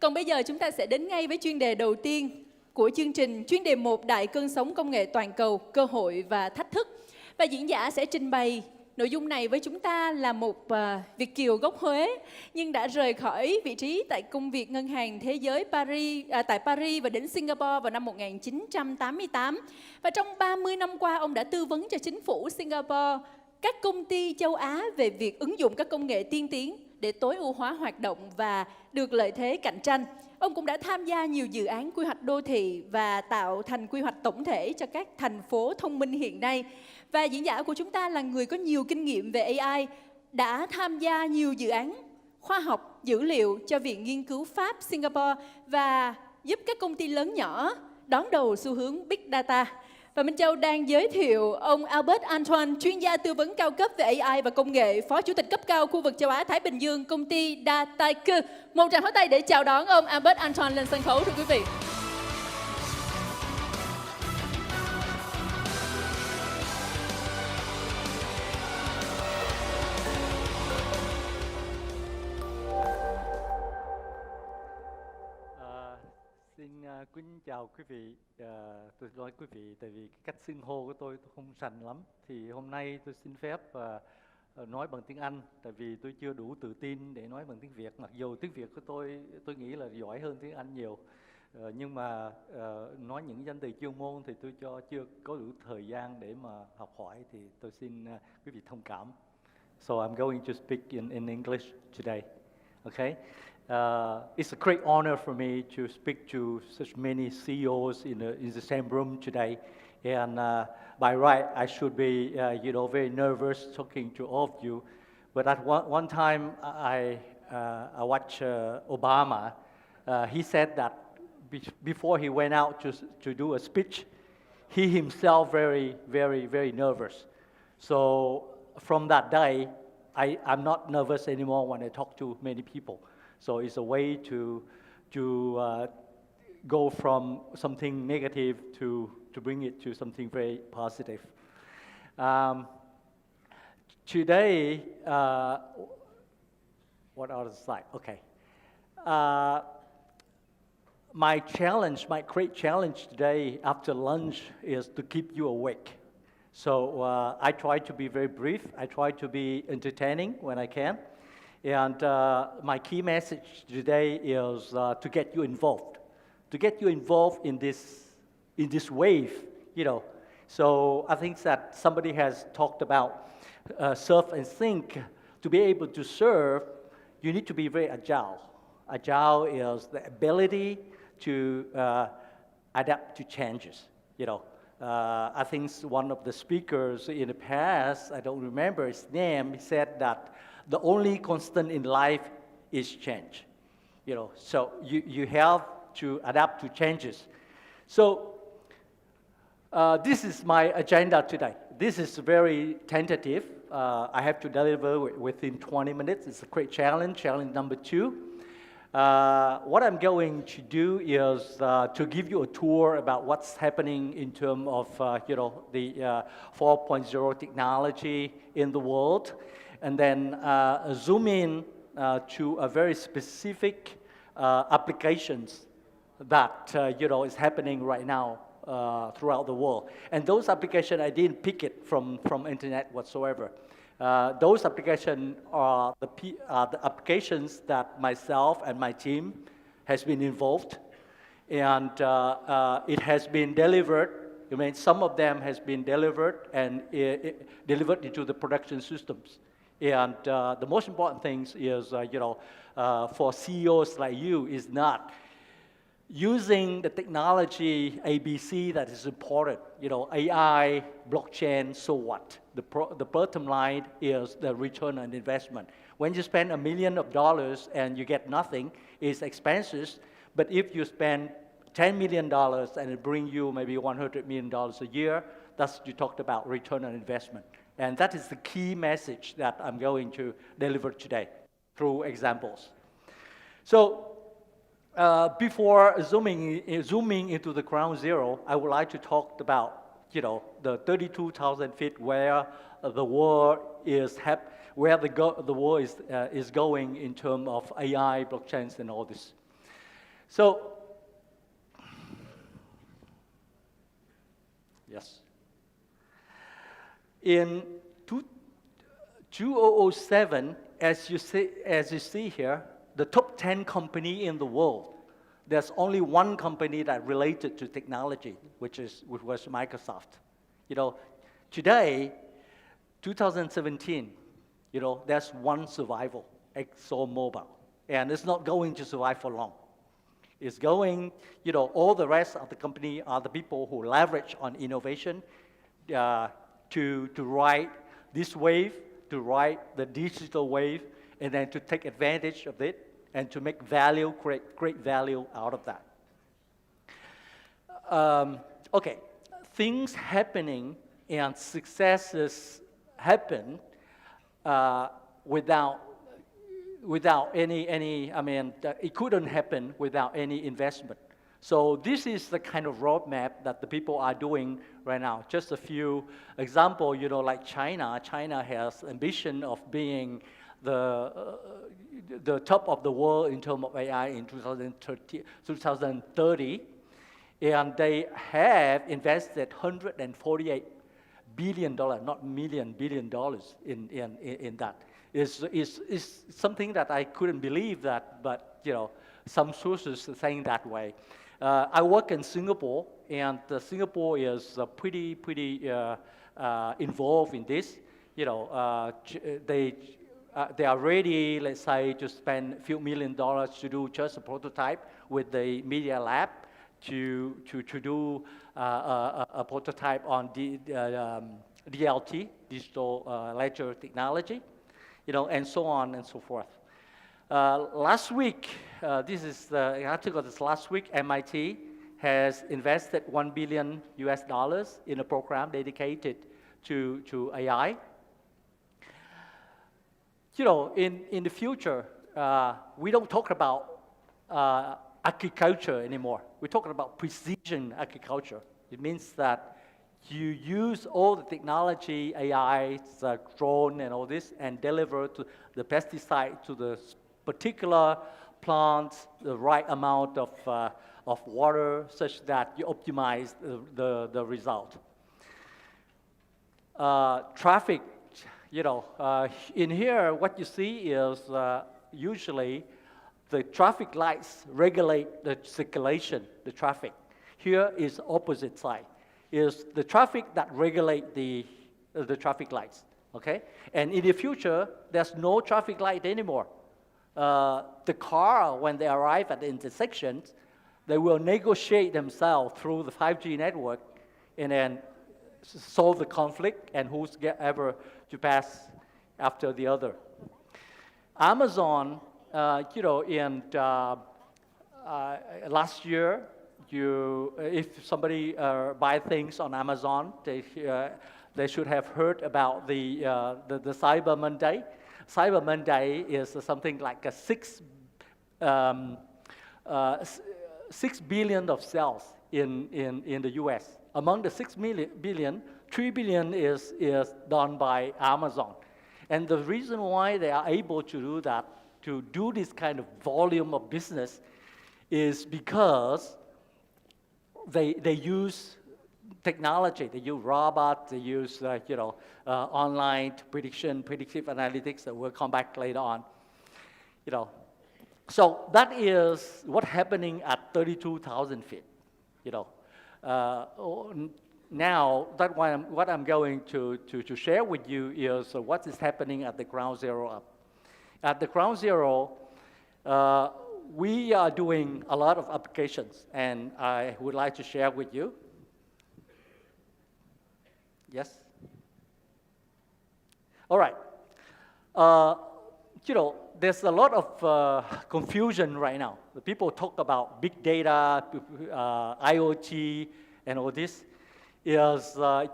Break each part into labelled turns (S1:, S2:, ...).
S1: Còn bây giờ chúng ta sẽ đến ngay với chuyên đề đầu tiên của chương trình, chuyên đề 1 Đại cơn sóng công nghệ toàn cầu, cơ hội và thách thức. Và diễn giả sẽ trình bày nội dung này với chúng ta là một Việt kiều gốc Huế, nhưng đã rời khỏi vị trí tại công việc Ngân hàng Thế giới tại Paris và đến Singapore vào năm 1988. Và trong 30 năm qua, ông đã tư vấn cho chính phủ Singapore, các công ty châu Á về việc ứng dụng các công nghệ tiên tiến để tối ưu hóa hoạt động và được lợi thế cạnh tranh. Ông cũng đã tham gia nhiều dự án quy hoạch đô thị và tạo thành quy hoạch tổng thể cho các thành phố thông minh hiện nay. Và diễn giả của chúng ta là người có nhiều kinh nghiệm về AI, đã tham gia nhiều dự án khoa học dữ liệu cho Viện Nghiên cứu Pháp Singapore và giúp các công ty lớn nhỏ đón đầu xu hướng Big Data. Và Minh Châu đang giới thiệu ông Albert Antoine, chuyên gia tư vấn cao cấp về AI và công nghệ, Phó Chủ tịch cấp cao khu vực châu Á-Thái Bình Dương, công ty Dataiku. Một tràng pháo tay để chào đón ông Albert Antoine lên sân khấu, thưa quý vị.
S2: Xin kính chào quý vị. Tôi nói quý vị tại vì cách xưng hô của tôi không sành lắm. Thì hôm nay tôi xin phép nói bằng tiếng Anh, tại vì tôi chưa đủ tự tin để nói bằng tiếng Việt. Mặc dù tiếng Việt của tôi nghĩ là giỏi hơn tiếng Anh nhiều. Nhưng mà nói những danh từ chuyên môn thì tôi chưa có đủ thời gian để mà học hỏi, thì tôi xin quý vị thông cảm. So I'm going to speak in English today. Okay? It's a great honor for me to speak to such many CEOs in the same room today. And by right, I should be, very nervous talking to all of you. But at one time, I watched Obama. He said that before he went out to do a speech, he himself very nervous. So from that day, I'm not nervous anymore when I talk to many people. So it's a way to go from something negative to bring it to something very positive. Today, what are the slides? Okay. My great challenge today after lunch is to keep you awake. So I try to be very brief. I try to be entertaining when I can. And my key message today is to get you involved in this wave, So I think that somebody has talked about serve and think. To be able to serve, you need to be very agile. Agile is the ability to adapt to changes, I think one of the speakers in the past, I don't remember his name, he said that the only constant in life is change. So you have to adapt to changes. So this is my agenda today. This is very tentative. I have to deliver within 20 minutes. It's a great challenge, challenge number 2. What I'm going to do is to give you a tour about what's happening in terms of, the 4.0 technology in the world. And then zoom in to a very specific applications that is happening right now throughout the world. And those applications, I didn't pick it from internet whatsoever. Those applications are the applications that myself and my team has been involved, and it has been delivered. Some of them has been delivered and delivered into the production systems. And the most important thing is, for CEOs like you, is not using the technology ABC that is important, AI, blockchain, so what? The bottom line is the return on investment. When you spend $1 million and you get nothing, it's expenses. But if you spend $10 million and it brings you maybe $100 million a year, that's you talked about return on investment. And that is the key message that I'm going to deliver today through examples. So before zooming into the ground zero, I would like to talk about the 32,000 feet where the world is the world is going in terms of AI, blockchains, and all this. So, yes. In 2007, as you see here, the top 10 company in the world, there's only one company that related to technology, which was Microsoft. Today, 2017, there's one survival, ExxonMobil, and it's not going to survive for long. It's going, all the rest of the company are the people who leverage on innovation to ride this wave, to ride the digital wave, and then to take advantage of it and to make value, create great value out of that. Okay, things happening and successes happen without any, it couldn't happen without any investment. So this is the kind of roadmap that the people are doing right now. Just a few examples, like China. China has ambition of being the top of the world in terms of AI in 2030, and they have invested $148 billion, not million, $billion in that. It's something that I couldn't believe that, but some sources are saying that way. I work in Singapore, and Singapore is pretty involved in this. They are ready, let's say, to spend a few $1 million to do just a prototype with the Media Lab to do a prototype on DLT, digital ledger technology, and so on and so forth. Last week, this is the article this last week, MIT has invested $1 billion in a program dedicated to AI. In the future, we don't talk about agriculture anymore. We're talking about precision agriculture. It means that you use all the technology, AI, drone, and all this, and deliver to the pesticide to the particular plants the right amount of water, such that you optimize the result. Traffic. In here, what you see is usually the traffic lights regulate the circulation, the traffic. Here is opposite side, is the traffic that regulate the traffic lights, okay? And in the future, there's no traffic light anymore. The car, when they arrive at the intersections, they will negotiate themselves through the 5G network and then solve the conflict and who's ever to pass after the other. Amazon, in last year, if somebody buy things on Amazon, they should have heard about the Cyber Monday. Cyber Monday is something like a 6 billion of sales in the U.S. Among the 6 billion, 3 billion is done by Amazon. And the reason why they are able to do that, to do this kind of volume of business, is because they use technology. They use robots, they use online predictive analytics that we'll come back later on. So that is what's happening at 32,000 feet. Now, what I'm going to share with you is what is happening at the ground zero up. At the ground zero, we are doing a lot of applications, and I would like to share with you. Yes? All right. There's a lot of confusion right now. The people talk about big data, IoT, and all this. The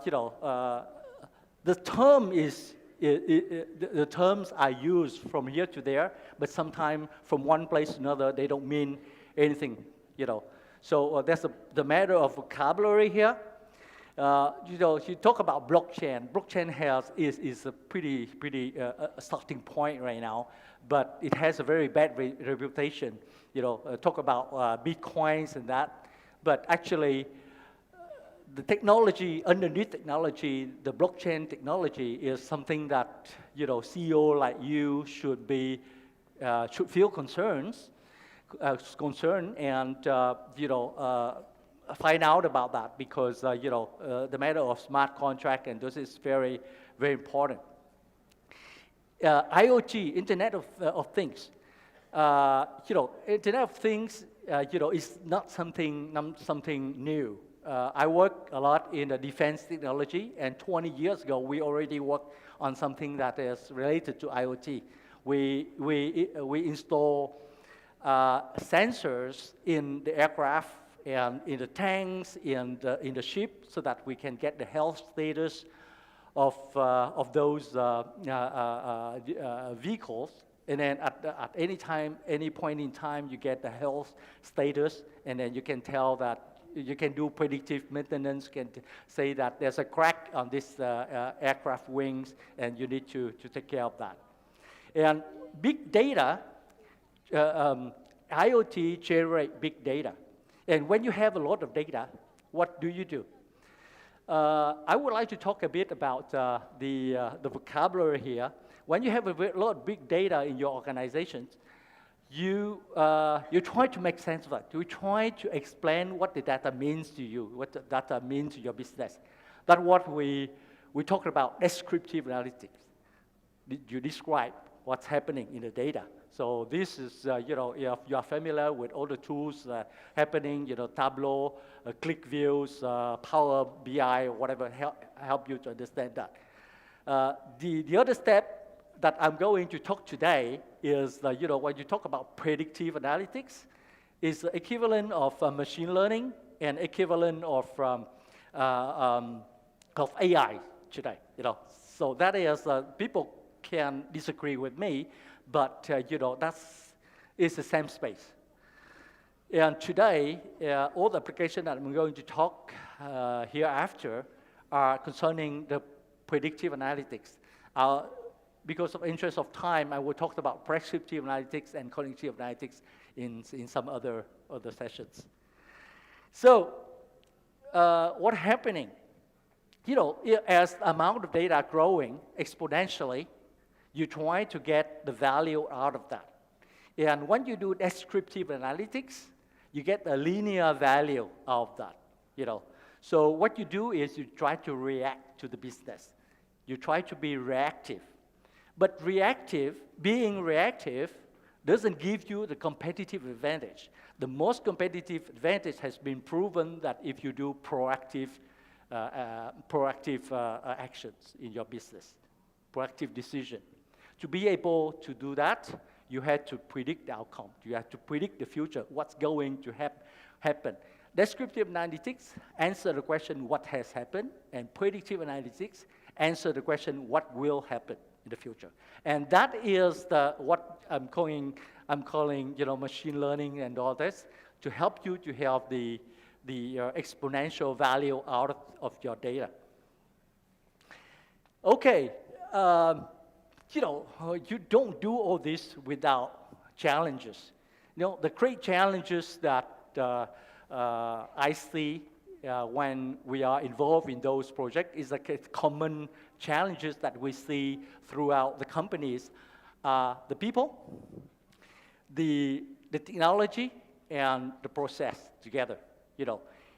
S2: terms are used from here to there, but sometimes from one place to another, they don't mean anything. So that's the matter of vocabulary here. You talk about blockchain. Blockchain is a pretty starting point right now, but it has a very bad reputation. Talk about bitcoins and that, but actually, the technology underneath technology, the blockchain technology, is something that CEO like you should feel concerned and find out about that, because the matter of smart contract and this is very, very important. IoT, Internet of Things. Internet of Things, is not something new. I work a lot in the defense technology, and 20 years ago, we already worked on something that is related to IoT. We install sensors in the aircraft and in the tanks, in the ship, so that we can get the health status of those vehicles. And then at any point in time, you get the health status, and then you can tell that you can do predictive maintenance, can say that there's a crack on this aircraft wings, and you need to take care of that. And big data, IoT generate big data. And when you have a lot of data, what do you do? I would like to talk a bit about the vocabulary here. When you have a lot of big data in your organizations, you try to make sense of it. You try to explain what the data means to you, what the data means to your business. That's what we talk about descriptive analytics. You describe what's happening in the data. So this is, if you are familiar with all the tools happening, Tableau, ClickViews, Power BI, or whatever, help you to understand that. The other step that I'm going to talk today is, when you talk about predictive analytics, is the equivalent of machine learning and equivalent of AI today. So that is, people can disagree with me, but it's the same space. And today, all the applications that I'm going to talk hereafter are concerning the predictive analytics. Because of interest of time, I will talk about prescriptive analytics and cognitive analytics in some other sessions. So, what's happening? As the amount of data growing exponentially, you try to get the value out of that. And when you do descriptive analytics, you get a linear value of that. So what you do is you try to react to the business. You try to be reactive. But being reactive doesn't give you the competitive advantage. The most competitive advantage has been proven that if you do proactive actions in your business, proactive decision. To be able to do that, you had to predict the outcome. You have to predict the future, what's going to happen. Descriptive analytics answer the question, what has happened, and predictive analytics answer the question, what will happen in the future. And that is what I'm calling machine learning and all this, to help you to have the exponential value out of your data. Okay, you don't do all this without challenges. The great challenges that I see when we are involved in those projects is common challenges that we see throughout the companies. The people, the technology, and the process together,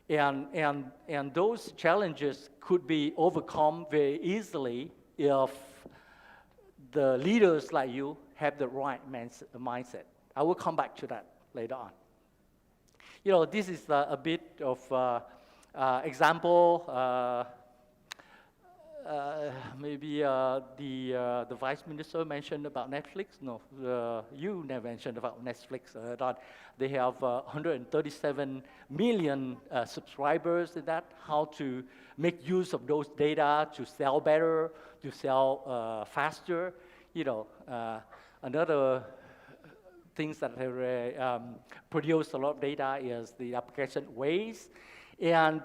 S2: And those challenges could be overcome very easily if the leaders like you have the right mindset. I will come back to that later on. This is a bit of example. Maybe the Vice Minister mentioned about Netflix. No, you never mentioned about Netflix. They have 137 million subscribers in that. How to make use of those data to sell better, to sell faster. Another things that have produced a lot of data is the application Waze. And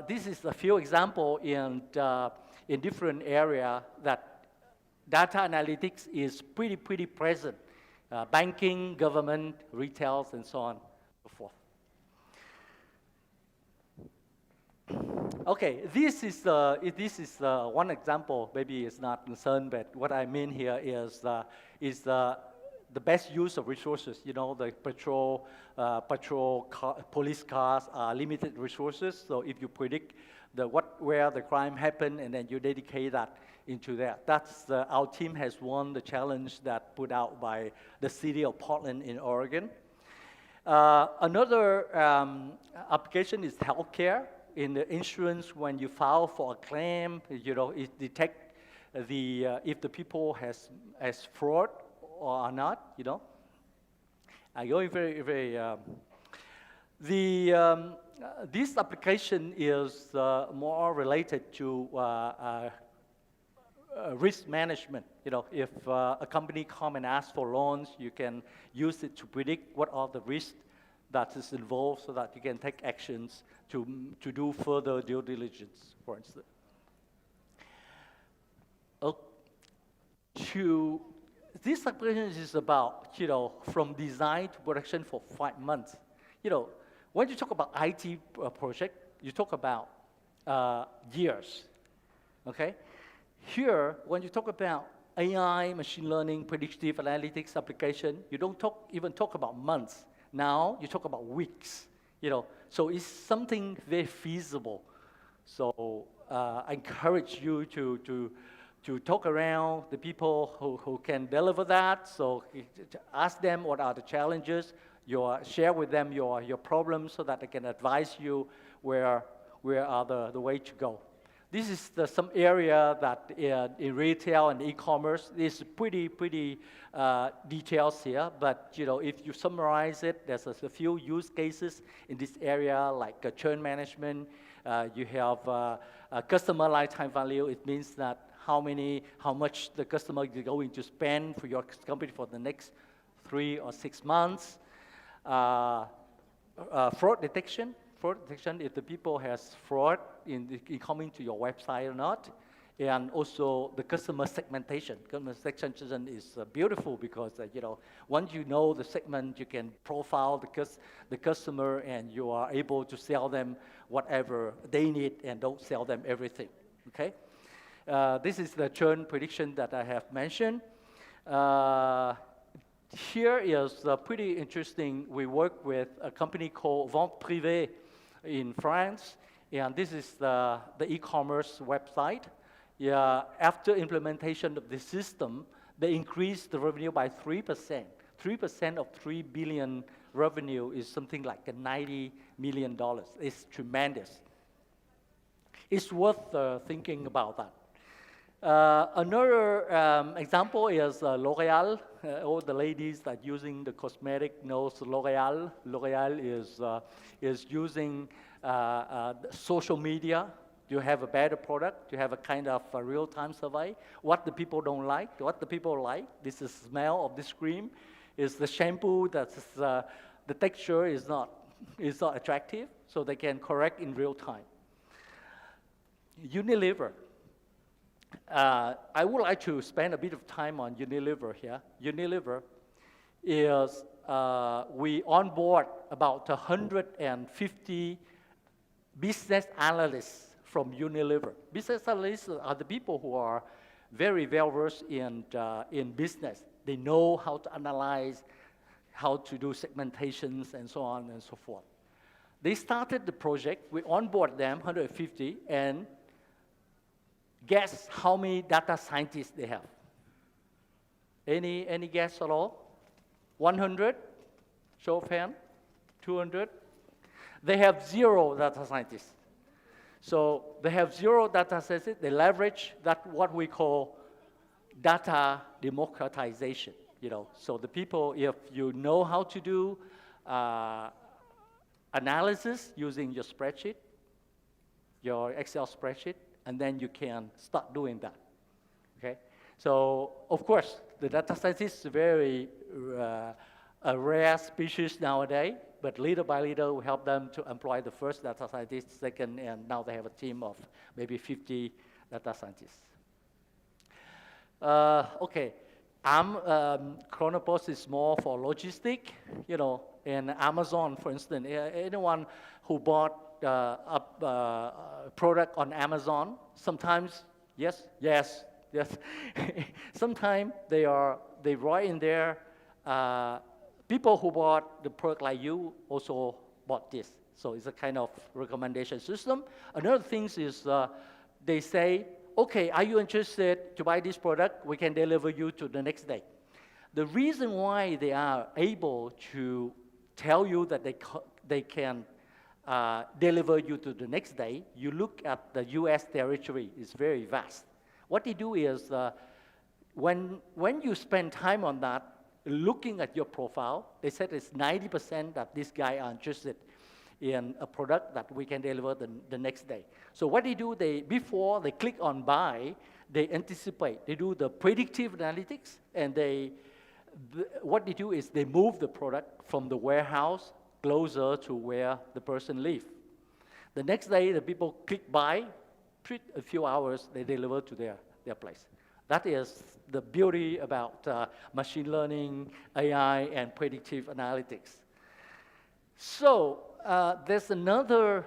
S2: this is a few examples in different area that data analytics is pretty present. Banking, government, retail, and so on and so forth. Okay, this is one example. Maybe it's not concerned, but what I mean here is the best use of resources. You know, the police cars are limited resources. So if you predict where the crime happened, and then you dedicate that into that. Our team has won the challenge that put out by the city of Portland in Oregon. Another application is healthcare. In the insurance, when you file for a claim, you know, it detects if the people has fraud or not, you know. Going this application is more related to risk management. You know, if a company come and ask for loans, you can use it to predict what are the risks that is involved, so that you can take actions to do further due diligence, for instance. This application is about, you know, from design to production for 5 months. You know, when you talk about IT project, you talk about years, okay? Here, when you talk about AI, machine learning, predictive analytics application, you don't even talk about months. Now you talk about weeks, you know. So it's something very feasible. So I encourage you to talk around the people who can deliver that. So ask them what are the challenges. Share with them your problems, so that they can advise you where are the way to go. This is some area that in retail and e-commerce is pretty details here. But you know, if you summarize it, there's a few use cases in this area, like churn management. You have customer lifetime value. It means that how much the customer is going to spend for your company for the next 3 or 6 months. Fraud detection, if the people has fraud in coming to your website or not. And also the customer segmentation. Customer segmentation is beautiful because, you know, once you know the segment, you can profile the customer, and you are able to sell them whatever they need and don't sell them everything, okay? This is the churn prediction that I have mentioned. Here is pretty interesting. We work with a company called Vente Privée in France, and this is the e-commerce website. Yeah, after implementation of the system, they increased the revenue by 3%. 3% of 3 billion revenue is something like $90 million. It's tremendous. It's worth thinking about that. Another example is L'Oreal. All the ladies that using the cosmetic knows L'Oreal. L'Oreal is using social media. You have a better product. You have a kind of a real-time survey. What the people don't like, what the people like. This is smell of this cream. Is the shampoo that's the texture is not attractive, so they can correct in real time. Unilever. I would like to spend a bit of time on Unilever here. Unilever is, we onboard about 150 business analysts from Unilever. Business analysts are the people who are very well versed in business. They know how to analyze, how to do segmentations, and so on and so forth. They started the project. We onboard them, 150, and guess how many data scientists they have? Any guess at all? 100? Show of hand. 200? They have 0 data scientists. So they have 0 data scientists. They leverage that what we call data democratization. You know, so the people, if you know how to do analysis using your spreadsheet, your Excel spreadsheet, and then you can start doing that, okay? So, of course, the data scientist is very a rare species nowadays. but little by little, we help them to employ the first data scientist, second, and now they have a team of maybe 50 data scientists. Okay, Chronopost is more for logistic, and Amazon, for instance, anyone who bought a product on Amazon, sometimes, yes, sometimes they write in there, people who bought the product like you also bought this. So it's a kind of recommendation system. Another thing is they say, okay, are you interested to buy this product? We can deliver you to the next day. The reason why they are able to tell you that they can deliver you to the next day, you look at the US territory, it's very vast. What they do is when you spend time on that, looking at your profile, they said it's 90% that this guy are interested in a product that we can deliver the next day. So what they do, before they click on buy, they anticipate. They do the predictive analytics, and what they do is they move the product from the warehouse closer to where the person lives. The next day, the people click buy, a few hours, they deliver to their place. That is the beauty about machine learning, AI, and predictive analytics. So there's another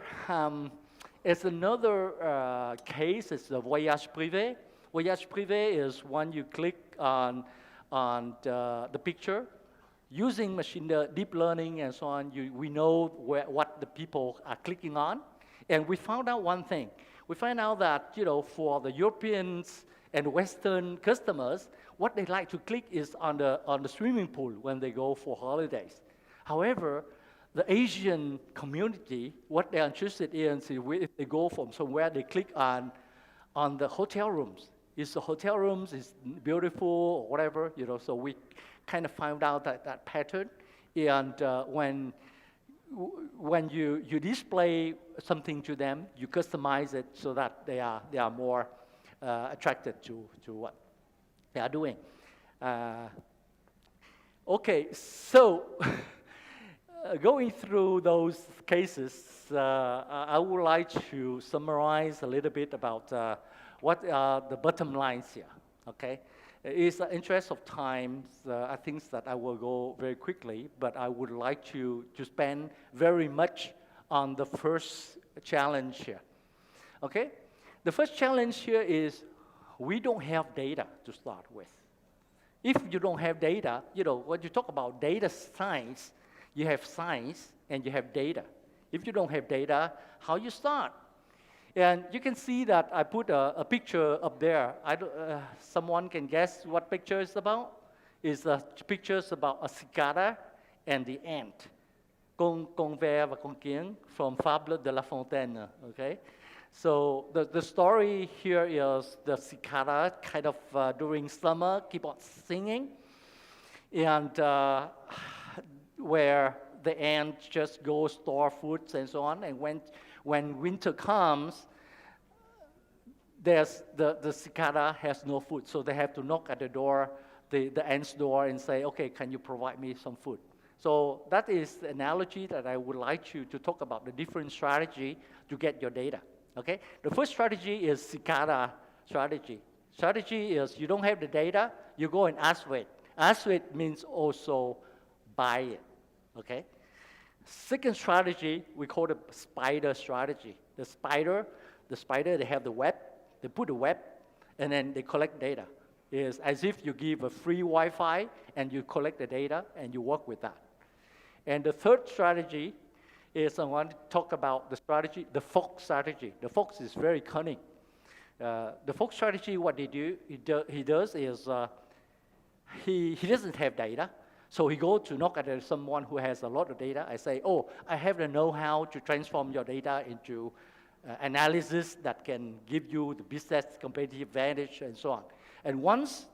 S2: case. It's the voyage privé. Voyage privé is when you click on the picture. Using deep learning and so on, we know what the people are clicking on. And we found out one thing. We find out that, for the Europeans and Western customers, what they like to click is on the swimming pool when they go for holidays. However, the Asian community, what they're interested in is if they go from somewhere, they click on the hotel rooms. Is the hotel rooms is beautiful or whatever, so we kind of found out that pattern. And when you display something to them, you customize it so that they are more attracted to what they are doing. Okay, so going through those cases, I would like to summarize a little bit about what are the bottom lines here, okay? It's the interest of time. I think that I will go very quickly, but I would like to spend very much on the first challenge here, okay? The first challenge here is we don't have data to start with. If you don't have data, when you talk about data science, you have science and you have data. If you don't have data, how you start? And you can see that I put a picture up there. Someone can guess what picture is about? It's pictures about a cicada and the ant. Con ver và con kiến from Fable de La Fontaine, okay? So the story here is the cicada kind of during summer keep on singing, and where the ant just go store foods and so on, and when winter comes, the cicada has no food, so they have to knock at the door, the ant's door, and say, okay, can you provide me some food? So that is the analogy that I would like you to talk about, the different strategy to get your data, okay? The first strategy is cicada strategy. Strategy is you don't have the data, you go and ask for it. Ask for it means also buy it, okay? Second strategy, we call it spider strategy. The spider, they have the web, they put the web, and then they collect data. It's as if you give a free Wi-Fi, and you collect the data, and you work with that. And the third strategy is I want to talk about the strategy, the fox strategy. The fox is very cunning. The fox strategy, what he does is he doesn't have data. So he goes to knock at someone who has a lot of data. I say, oh, I have the know-how to transform your data into analysis that can give you the business competitive advantage and so on. And once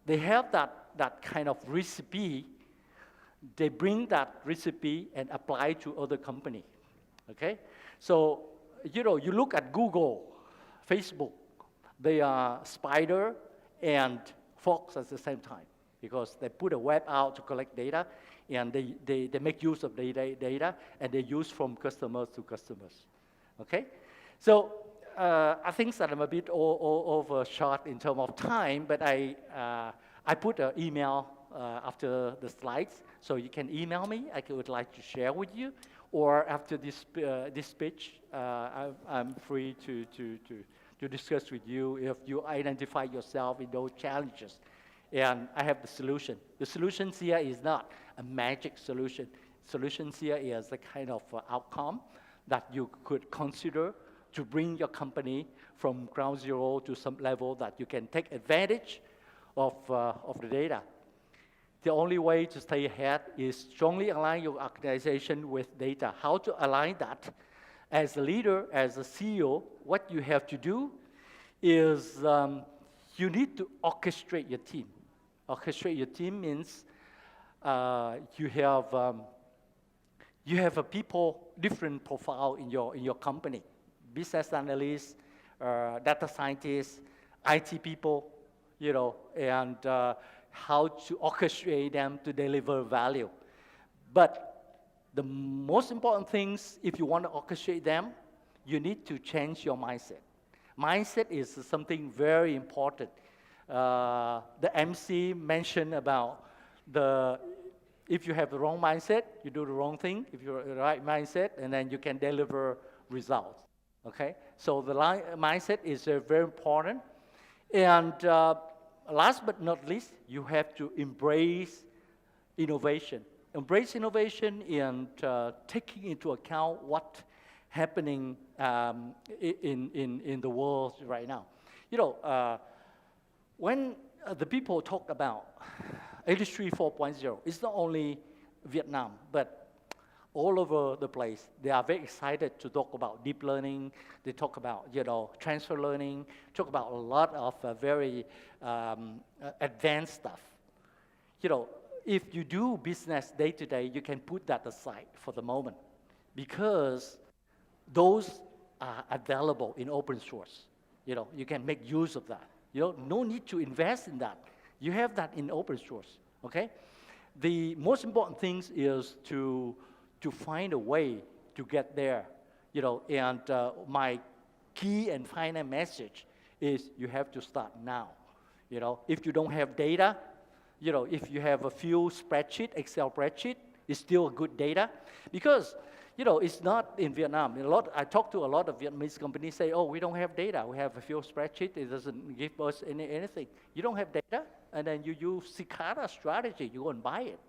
S2: they have that kind of recipe, they bring that recipe and apply to other company, okay? So, you look at Google, Facebook, they are spider and fox at the same time, because they put a web out to collect data, and they make use of the data, and they use from customers to customers. Okay? So I think that I'm a bit overshot in terms of time, but I put an email after the slides, so you can email me. I would like to share with you, or after this speech, I'm free to discuss with you if you identify yourself in those challenges. And I have the solution. The solution here is not a magic solution. Solution here is a kind of outcome that you could consider to bring your company from ground zero to some level that you can take advantage of the data. The only way to stay ahead is strongly align your organization with data. How to align that? As a leader, as a CEO, what you have to do is you need to orchestrate your team. Orchestrate your team means you have a people different profile in your company. Business analysts, data scientists, IT people, you know, and how to orchestrate them to deliver value. But the most important things, if you want to orchestrate them, you need to change your mindset. Mindset is something very important. The MC mentioned about if you have the wrong mindset, you do the wrong thing. If you have the right mindset, and then you can deliver results. Okay? So the mindset is very important. And last but not least, you have to embrace innovation. Embrace innovation and taking into account what's happening in the world right now. You know, when the people talk about Industry 4.0, it's not only Vietnam, but all over the place. They are very excited to talk about deep learning. They talk about, you know, transfer learning, talk about a lot of very advanced stuff. You know, if you do business day to day, you can put that aside for the moment because those are available in open source. You know, you can make use of that. You know, no need to invest in that. You have that in open source, okay? The most important thing is to find a way to get there, you know, and my key and final message is you have to start now. You know, if you don't have data, you know, if you have a few spreadsheet, Excel spreadsheet, it's still good data because, you know, it's not in Vietnam. I talk to a lot of Vietnamese companies say, oh, we don't have data. We have a few spreadsheet. It doesn't give us anything. You don't have data, and then you use cicada strategy. You go and buy it,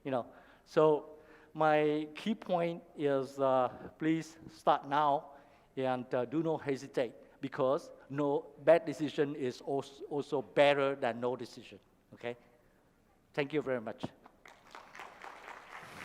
S2: you know. So my key point is please start now and do not hesitate because no bad decision is also better than no decision, okay? Thank you very much.